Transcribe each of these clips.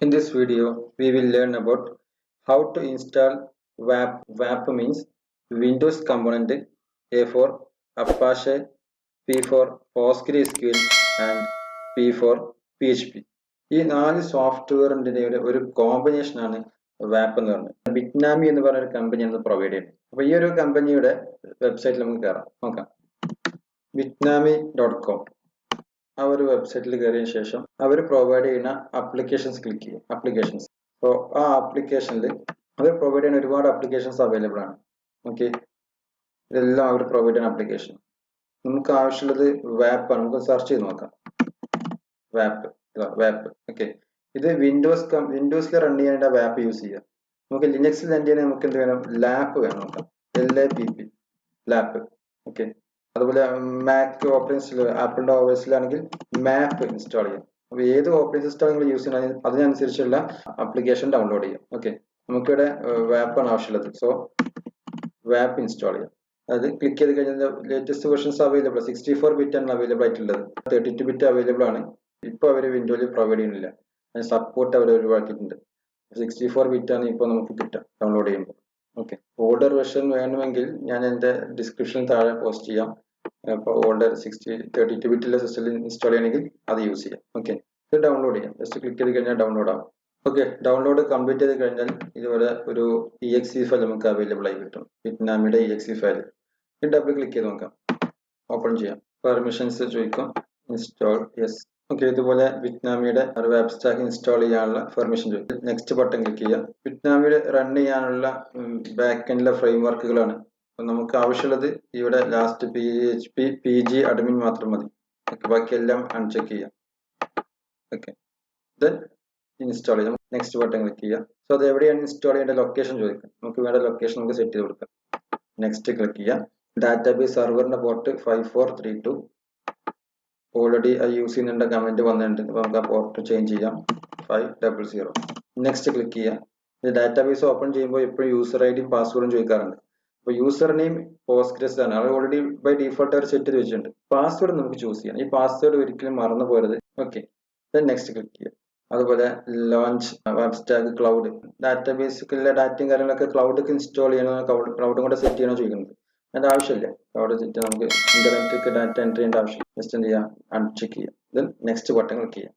In this video, we will learn about how to install WAPP. WAPP means Windows component, A for Apache, P for PostgreSQL and P for PHP. ഈ നാല് സോഫ്റ്റ്വെയറിന്റെ ഒരു combination ആണ് വാപ്പ് എന്ന് പറയുന്നത്. ബിറ്റ്നാമി എന്ന് പറയുന്ന ഒരു കമ്പനിയാണ് പ്രൊവൈഡ് ചെയ്യുന്നത്. അപ്പൊ ഈ ഒരു കമ്പനിയുടെ വെബ്സൈറ്റിൽ നമുക്ക് കയറാം, നോക്കാം. bitnami.com ആ ഒരു വെബ്സൈറ്റിൽ കയറിയതിനു ശേഷം അവർ പ്രൊവൈഡ് ചെയ്യുന്ന ആപ്ലിക്കേഷൻസ് ക്ലിക്ക് ചെയ്യും. ആപ്ലിക്കേഷൻസ്, അപ്പോൾ ആ ആപ്ലിക്കേഷനിൽ അവർ പ്രൊവൈഡ് ചെയ്യുന്ന ഒരുപാട് ആപ്ലിക്കേഷൻസ് അവൈലബിൾ ആണ്. ഓക്കെ, ഇതെല്ലാം അവർ പ്രൊവൈഡ് ചെയ്യുന്ന ആപ്ലിക്കേഷൻ. നമുക്ക് ആവശ്യമുള്ളത് വാപ്പ് ആണ്. നമുക്ക് സെർച്ച് ചെയ്ത് നോക്കാം. വാപ്പ് ഓക്കെ, ഇത് വിൻഡോസിൽ റൺ ചെയ്യേണ്ട വാപ്പ് യൂസ് ചെയ്യുക. നമുക്ക് ലിനക്സിൽ റൺ ചെയ്യാൻ നമുക്ക് എന്ത് വേണം? ലാപ്പ് വേണം. നോക്കാം, LAPP ലാപ്പ്. ഓക്കെ, അതുപോലെ മാക് ഓപ്പറേറ്റിംഗ് ആപ്പിളിന്റെ ഓവേഴ്സിലാണെങ്കിൽ മാപ്പ് ഇൻസ്റ്റാൾ ചെയ്യാം. അപ്പോൾ ഏത് ഓപ്പറേറ്റിംഗ് സിസ്റ്റം നിങ്ങൾ യൂസ് ചെയ്യണം അതിനനുസരിച്ചുള്ള ആപ്ലിക്കേഷൻ ഡൗൺലോഡ് ചെയ്യാം. ഓക്കെ, നമുക്കിവിടെ വാപ്പാണ് ആവശ്യമുള്ളത്. സോ വാപ്പ് ഇൻസ്റ്റാൾ ചെയ്യാം. അത് ക്ലിക്ക് ചെയ്ത് കഴിഞ്ഞാൽ ലേറ്റസ്റ്റ് വെർഷൻസ് അവൈലബിൾ 64 ബിറ്റ് ആണ് അവൈലബിൾ ആയിട്ടുള്ളത്. 32 ബിറ്റ് അവൈലബിൾ ആണ്. ഇപ്പോൾ അവർ വിൻഡോയിൽ പ്രൊവൈഡ് ചെയ്യുന്നില്ല, അതിന് സപ്പോർട്ട് അവർ ഒഴിവാക്കിയിട്ടുണ്ട്. 64 ബിറ്റ് ആണ് ഇപ്പോൾ നമുക്ക് കിട്ടുക ഡൗൺലോഡ് ചെയ്യുമ്പോൾ. ഓക്കെ, ഓൾഡർ വെർഷൻ വേണമെങ്കിൽ ഞാൻ എൻ്റെ ഡിസ്ക്രിപ്ഷനിൽ താഴെ പോസ്റ്റ് ചെയ്യാം. അപ്പോൾ ഓൾഡർ 32 ബിറ്റുള്ള സിസ്റ്റത്തിൽ ഇൻസ്റ്റാൾ ചെയ്യണമെങ്കിൽ അത് യൂസ് ചെയ്യാം. ഓക്കെ, ഇത് ഡൗൺലോഡ് ചെയ്യാം. ജസ്റ്റ് ക്ലിക്ക് ചെയ്ത് കഴിഞ്ഞാൽ ഡൗൺലോഡ് ആവും. ഓക്കെ, ഡൗൺലോഡ് കംപ്ലീറ്റ് ചെയ്ത് കഴിഞ്ഞാൽ ഇതുപോലെ ഒരു exe ഫയൽ നമുക്ക് അവൈലബിൾ ആയി കിട്ടും. ബിറ്റ്നാമിയുടെ exe ഫയൽ. ഈ ഡബിൾ ക്ലിക്ക് ചെയ്ത് നോക്കാം, ഓപ്പൺ ചെയ്യാം. പെർമിഷൻസ് ചോദിക്കും, ഇൻസ്റ്റാൾ യെസ്. ഓക്കെ, ഇതുപോലെ ബിറ്റ്നാമിയുടെ ഒരു വെബ് സ്റ്റാക്ക് ഇൻസ്റ്റാൾ ചെയ്യാനുള്ള പെർമിഷൻ ചോദിക്കും. നെക്സ്റ്റ് ബട്ടൺ ക്ലിക്ക് ചെയ്യാം. ബിറ്റ്നാമിയുടെ റൺ ചെയ്യാനുള്ള ബാക്ക് എൻഡിലെ ഫ്രെയിം വർക്കുകളാണ്. നമുക്ക് ആവശ്യമുള്ളത് ഇവിടെ ലാസ്റ്റ് PHP PG അഡ്മിൻ മാത്രം മതി. ഓക്കെ, ബാക്കിയെല്ലാം അൺചെക്ക് ചെയ്യാം. ഓക്കെ, ദെൻ ഇൻസ്റ്റാൾ ചെയ്യാം. നെക്സ്റ്റ് ബട്ടൺ ക്ലിക്ക് ചെയ്യാം. സോ അത് എവിടെയാണ് ഇൻസ്റ്റാൾ ചെയ്യേണ്ട ലൊക്കേഷൻ ചോദിക്കും. നമുക്ക് വേണ്ട ലൊക്കേഷൻ നമുക്ക് സെറ്റ് ചെയ്ത് കൊടുക്കാം. നെക്സ്റ്റ് ക്ലിക്ക് ചെയ്യാം. ഡാറ്റാബേസ് സെർവറിന്റെ പോർട്ട് 5432 ഓൾറെഡി യൂസ് ചെയ്യുന്നുണ്ട്. കമന്റ് വന്നിട്ടുണ്ട്. അപ്പോൾ നമുക്ക് ആ പോർട്ട് ചേഞ്ച് ചെയ്യാം, 500. നെക്സ്റ്റ് ക്ലിക്ക് ചെയ്യാം. ഇത് ഡാറ്റാബേസ് ഓപ്പൺ ചെയ്യുമ്പോൾ എപ്പോഴും യൂസർ ഐഡിയും പാസ്വേഡും ചോദിക്കാറുണ്ട്. അപ്പോൾ യൂസർ നെയിം പോസ്റ്റ്ഗ്രസ് ആണ്, അത് ഓൾറെഡി ബൈ ഡിഫോൾട്ട് അവർ സെറ്റ് ചെയ്ത് വെച്ചിട്ടുണ്ട്. പാസ്വേഡ് നമുക്ക് ചൂസ് ചെയ്യാം. ഈ പാസ്വേഡ് ഒരിക്കലും മറന്നു പോരുത്. ഓക്കെ, നെക്സ്റ്റ് ക്ലിക്ക് ചെയ്യാം. അതുപോലെ ലോഞ്ച് വെബ് സ്റ്റാക്ക് ക്ലൗഡ്, ഡാറ്റാബേസിലെ ഡാറ്റയും കാര്യങ്ങളൊക്കെ ക്ലൗഡൊക്കെ ഇൻസ്റ്റാൾ ചെയ്യണോ, ക്ലൗഡും കൂടെ സെറ്റ് ചെയ്യണോ ചോദിക്കുന്നത്. അതിന്റെ ആവശ്യമില്ല. ക്ലൗഡ് സെറ്റ് നമുക്ക് ഇന്റർനെറ്റ് ഡാറ്റ എൻട്രി ചെയ്യേണ്ട ആവശ്യം. ജസ്റ്റ് എന്ത് ചെയ്യാം, അൺചെക്ക് ചെയ്യാം. ദെൻ നെക്സ്റ്റ് ബട്ടൺ ക്ലിക്ക് ചെയ്യാം.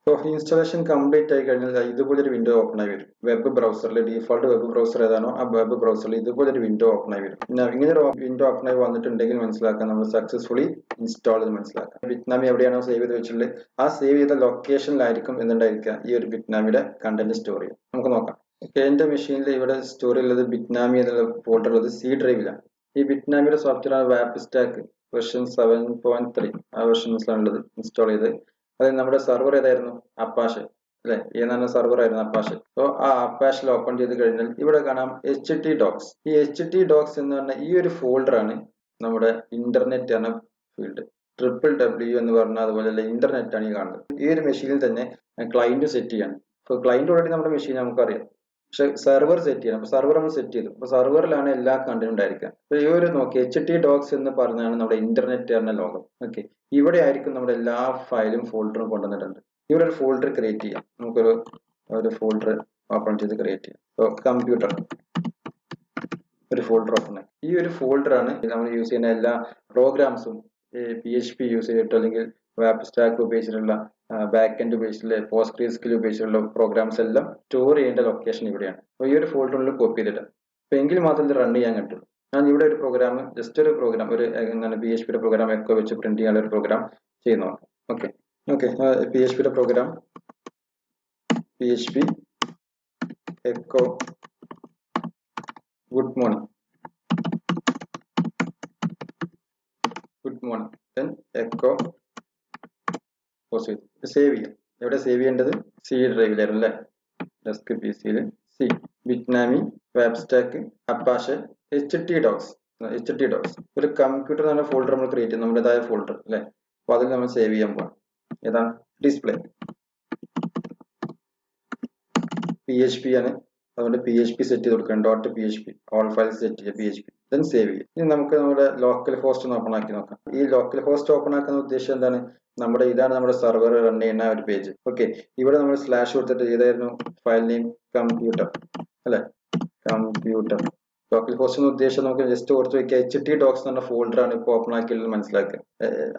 സോ ഇൻസ്റ്റാളേഷൻ കംപ്ലീറ്റ് ആയി കഴിഞ്ഞാൽ ഇതുപോലൊരു വിൻഡോ ഓപ്പൺ ആയി വരും. വെബ് ബ്രൗസറിൽ ഡിഫോൾട്ട് വെബ് ബ്രൗസർ ഏതാണോ ആ വെബ് ബ്രൗസറിൽ ഇതുപോലൊരു വിൻഡോ ഓപ്പൺ ആയി വരും. ഇങ്ങനെ ഒരു വിൻഡോ ഓപ്പൺ ആയി വന്നിട്ടുണ്ടെങ്കിൽ മനസ്സിലാക്കാം നമ്മൾ സക്സസ്ഫുള്ളി ഇൻസ്റ്റാൾ ചെയ്ത് മനസ്സിലാക്കാം. ബിറ്റ്നാമി എവിടെയാണോ സേവ് ചെയ്ത് വെച്ചിട്ടുള്ളത് ആ സേവ് ചെയ്ത ലൊക്കേഷനിലായിരിക്കും എന്തുണ്ടായിരിക്കുക ഈ ഒരു ബിറ്റ്നാമിയുടെ കണ്ടന്റ് സ്റ്റോർ ചെയ്യുക. നമുക്ക് നോക്കാം. എന്റെ മെഷീനിൽ ഇവിടെ സ്റ്റോർ ഉള്ളത് ബിറ്റ്നാമി എന്നുള്ള ഫോൾഡർ ഉള്ളത് C ഡ്രൈവിലാണ്. ഈ ബിറ്റ്നാമിയുടെ സോഫ്റ്റ്വെയർ വാപ്പ് സ്റ്റാക്ക് വെർഷൻ 7.3 ആ വെർഷൻസിലാണ് ഉള്ളത് ഇൻസ്റ്റാൾ ചെയ്ത്. അതായത് നമ്മുടെ സെർവർ ഏതായിരുന്നു? അപ്പാഷെ അല്ലെ? ഏതാണ് സെർവർ ആയിരുന്നു? അപ്പാഷെ. അപ്പോൾ ആ അപ്പാഷിൽ ഓപ്പൺ ചെയ്ത് കഴിഞ്ഞാൽ ഇവിടെ കാണാം HT docs. ഈ HT docs എന്ന് പറഞ്ഞ ഈ ഒരു ഫോൾഡർ ആണ് നമ്മുടെ ഇന്റർനെറ്റ് എന്ന ഫീൽഡ്. www എന്ന് പറഞ്ഞാൽ അതുപോലെ ഇന്റർനെറ്റ് ആണ് ഈ കാണുന്നത്. ഈ ഒരു മെഷീനിൽ തന്നെ ക്ലയന്റ് സെറ്റ് ചെയ്യണം. അപ്പോൾ ക്ലയന്റ് ഓൾറെഡി നമ്മുടെ മെഷീൻ നമുക്കറിയാം, പക്ഷെ സെർവർ സെറ്റ് ചെയ്യണം. അപ്പൊ സെർവർ നമ്മൾ സെറ്റ് ചെയ്തു. അപ്പൊ സെർവറിലാണ് എല്ലാ കണ്ടന്റും ഉണ്ടായിരിക്കുക. അപ്പൊ ഈ ഒരു നോക്കി HT docs എന്ന് പറഞ്ഞാണ് നമ്മുടെ ഇന്റർനെറ്റ് എന്ന ലോകം. ഓക്കെ, ഇവിടെ ആയിരിക്കും നമ്മുടെ എല്ലാ ഫയലും ഫോൾഡറും കൊണ്ടുവന്നിട്ടുണ്ട്. ഇവിടെ ഒരു ഫോൾഡർ ക്രിയേറ്റ് ചെയ്യാം. നമുക്കൊരു ഫോൾഡർ ഓപ്പൺ ചെയ്ത് ക്രിയേറ്റ് ചെയ്യാം. സോ കമ്പ്യൂട്ടർ ഒരു ഫോൾഡർ ഓപ്പൺ ആയി. ഈ ഒരു ഫോൾഡർ ആണ് നമ്മൾ യൂസ് ചെയ്യുന്ന എല്ലാ പ്രോഗ്രാംസും PHP യൂസ് ചെയ്തിട്ടോ അല്ലെങ്കിൽ വാപ്പ് സ്റ്റാക്ക് ഉപയോഗിച്ചിട്ടുള്ള ബാക്ക് എൻഡ് ഉപയോഗിച്ചിട്ടുള്ള PostgreSQL ഉപയോഗിച്ചിട്ടുള്ള പ്രോഗ്രാംസ് എല്ലാം സ്റ്റോർ ചെയ്യേണ്ട ലൊക്കേഷൻ ഇവിടെയാണ്. അപ്പോൾ ഈ ഒരു ഫോൾഡറിൽ കോപ്പി ചെയ്തിട്ട് അപ്പോൾ എങ്കിൽ മാത്രം ഇത് റൺ ചെയ്യാൻ കിട്ടും. ഞാൻ ഇവിടെ ഒരു പ്രോഗ്രാം, ജസ്റ്റ് ഒരു പ്രോഗ്രാം, ഒരു എന്താണ് PHP പ്രോഗ്രാം എക്കോ വെച്ച് പ്രിന്റ് ചെയ്യാനുള്ള ഒരു പ്രോഗ്രാം ചെയ്ത് നോക്കാം. Okay PHP program PHP echo good morning then echo post save ചെയ്യാം. എവിടെ സേവ് ചെയ്യേണ്ടത്? C ഡ്രൈവിലായിരുന്നു അല്ലേ? ഡെസ്ക് PCയിൽ C ബിറ്റ്നാമി വാപ്പ് സ്റ്റാക്ക് അപ്പാഷെ HT docs. ഒരു കമ്പ്യൂട്ടർ എന്ന ഫോൾഡർ നമ്മൾ ക്രിയേറ്റ് ചെയ്യും, നമ്മുടേതായ ഫോൾഡർ അല്ലെ? അപ്പൊ അതിൽ നമ്മൾ സേവ് ചെയ്യാൻ പോകാം. ഏതാ? ഡിസ്പ്ലേ PHP ആണ്, അതുകൊണ്ട് PHP സെറ്റ് ചെയ്ത് കൊടുക്കണം. .php ഓൾ ഫയൽസ് സെറ്റ് ചെയ്യുക, PHP ദെൻ സേവ് ചെയ്യുക. ഇനി നമുക്ക് നമ്മുടെ ലോക്കൽ ഹോസ്റ്റ് ഒന്ന് ഓപ്പൺ ആക്കി നോക്കാം. ഈ ലോക്കൽ ഹോസ്റ്റ് ഓപ്പൺ ആക്കുന്ന ഉദ്ദേശം എന്താണ്? ഇതാണ് നമ്മുടെ സെർവർ റൺ ചെയ്യുന്ന ഒരു പേജ്. ഓക്കെ, ഇവിടെ നമ്മൾ സ്ലാഷ് കൊടുത്തിട്ട് ഏതായിരുന്നു ഫയൽ നെയിം? കമ്പ്യൂട്ടർ അല്ലെ, കമ്പ്യൂട്ടർ. ലോക്കൽ ഹോസ്റ്റ് എന്ന ഉദ്ദേശം നമുക്ക് ജസ്റ്റ് കൊടുത്ത് വെക്കുക. HT docs എന്ന ഫോൾഡർ ആണ് ഇപ്പോൾ ഓപ്പൺ ആക്കിയത് മനസ്സിലാക്കുക.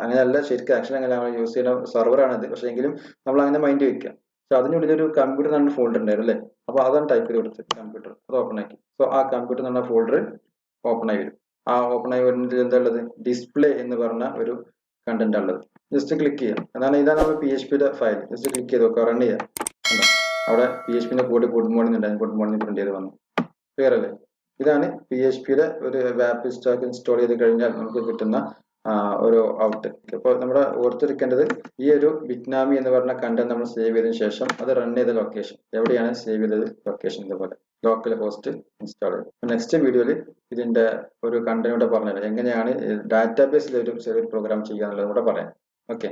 അങ്ങനെയല്ല, ശരിക്കും ആക്ഷൻ അങ്ങനെ യൂസ് ചെയ്യുന്ന സെർവർ ആണ് ഇത്, പക്ഷെ എങ്കിലും നമ്മൾ അങ്ങനെ മൈൻഡ് വെക്കുക. സോ അതിനുള്ളിൽ ഒരു കമ്പ്യൂട്ടർ എന്ന ഫോൾഡർ ഉണ്ടായിരുന്നു അല്ലേ, അപ്പൊ അതാണ് ടൈപ്പ് ചെയ്ത് കൊടുത്തത് കമ്പ്യൂട്ടർ, അത് ഓപ്പൺ ആക്കി. സോ ആ കമ്പ്യൂട്ടർ എന്ന ഫോൾഡർ ഓപ്പൺ ആയി വരും. ആ ഓപ്പൺ ആയി വരുന്നതിൽ എന്താ ഉള്ളത്? ഡിസ്പ്ലേ എന്ന് പറഞ്ഞ ഒരു കണ്ടന്റ് ഉള്ളത്. ജസ്റ്റ് ക്ലിക്ക് ചെയ്യാം. ഇതാണ് നമ്മുടെ PHPയുടെ ഫയൽ. ജസ്റ്റ് ക്ലിക്ക് ചെയ്ത് നോക്കുക, റൺ ചെയ്യാം. അവിടെ PHPന്റെ കോഡ് ഗുഡ് മോർണിംഗ് ഉണ്ടായിരുന്നു, ഗുഡ് മോർണിംഗ് പ്രിന്റ് ചെയ്ത് വന്നു. ക്ലിയർ അല്ലേ? ഇതാണ് PHPയുടെ ഒരു വാപ്പ് സ്റ്റാക്ക് ഇൻസ്റ്റാൾ ചെയ്ത് കഴിഞ്ഞാൽ നമുക്ക് കിട്ടുന്ന ഒരു ഔട്ട്. അപ്പോൾ നമ്മുടെ ഓർത്തിരിക്കേണ്ടത്, ഈ ഒരു ബിറ്റ്നാമി എന്ന് പറഞ്ഞ കണ്ടന്റ് നമ്മൾ സേവ് ചെയ്തതിനു ശേഷം അത് റൺ ചെയ്ത ലൊക്കേഷൻ എവിടെയാണ് സേവ് ചെയ്തത്? ലൊക്കേഷൻ ഇതുപോലെ ലോക്കൽ ഹോസ്റ്റ് ഇൻസ്റ്റാൾ ചെയ്ത്. നെക്സ്റ്റ് വീഡിയോയിൽ ഇതിന്റെ ഒരു കണ്ടന്റ് പറഞ്ഞത് എങ്ങനെയാണ് ഡാറ്റാബേസിൽ ഒരു ചെറിയ പ്രോഗ്രാം ചെയ്യുക എന്നുള്ളത് കൂടെ പറയാം. Okay,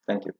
thank you.